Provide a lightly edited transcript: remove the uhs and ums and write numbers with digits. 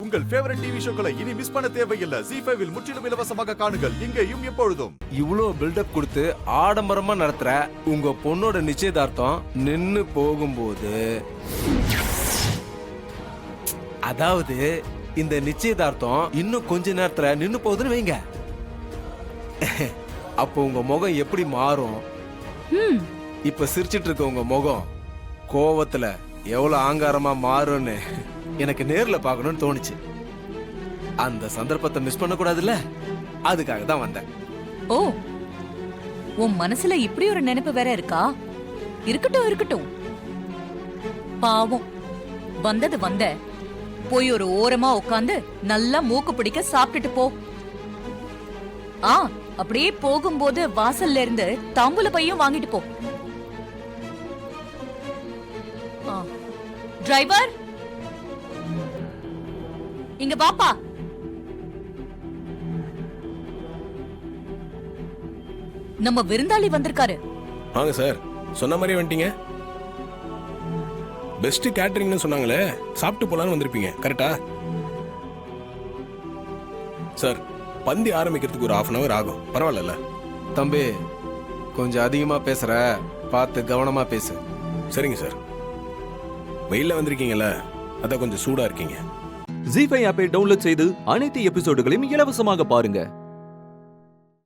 உங்கள் favourite TV ஷோக்களை இனி miss பண்ண தேவையில்லை. ZEE5 இல் முற்றிலும் இலவசமாக காணுங்கள். இங்கேயும் எப்பொழுதும். இவ்வளோ பில்டப் கொடுத்து ஆடம்பரமா நடத்துற உங்க பொண்ணோட நிச்சயதார்த்தம் நின்னு போகும்போது, அதாவது இந்த நிச்சயதார்த்தம் இன்னும் கொஞ்ச நேரத்துல நின்னு போகுதுன்னு வைங்க, அப்போ உங்க முகம் எப்படி மாறும்? இப்ப சிரிச்சிட்டு இருக்க உங்க முகம் கோவத்துல எவ்வளவு ஆங்காரமா மாறும்னு எனக்கு நேர்ல பார்க்கணும்னு தோணுச்சு. அந்த சந்தர்ப்பத்தை மிஸ் பண்ண கூடாதுல்ல, அதுக்காக தான் வந்தேன். ஓ, உன் மனசுல இப்படி ஒரு நினைப்பு வேற இருக்கா? இருக்கட்டும் இருக்கட்டும். பாவம், வந்தது வந்த, போய் ஒரு ஓரமா உட்காந்து நல்லா மூக்கு பிடிக்க சாப்பிட்டுட்டு போ. அப்படியே போகும்போது வாசல்ல இருந்து தாம்பூல பையும் வாங்கிட்டு போ. டிரைவர், இங்க பாப்பா. நம்ம விருந்தாளி வந்திருக்காரு. வாங்க சார், சொன்ன மாதிரியே வந்துட்டீங்க. பெஸ்ட் கேட்டரிங்னு சொன்னாங்களே, சாப்பிட்டு போலான்னு வந்திருப்பீங்க. கரெக்டா சார்? பந்தி ஆரம்பிக்கிறதுக்கு ஒரு 1/2 hour ஆகும். பரவாயில்ல தம்பி, கொஞ்சம் அதிகமா பேசுற, பார்த்து கவனமா பேசு. சரிங்க சார். வெயில்ல வந்திருக்கீங்கல்ல, அதான் கொஞ்சம் சூடா இருக்கீங்க. ZEE5 ஆப்பை டவுன்லோட் செய்து அனைத்து எபிசோடுகளையும் இலவசமாக பாருங்க.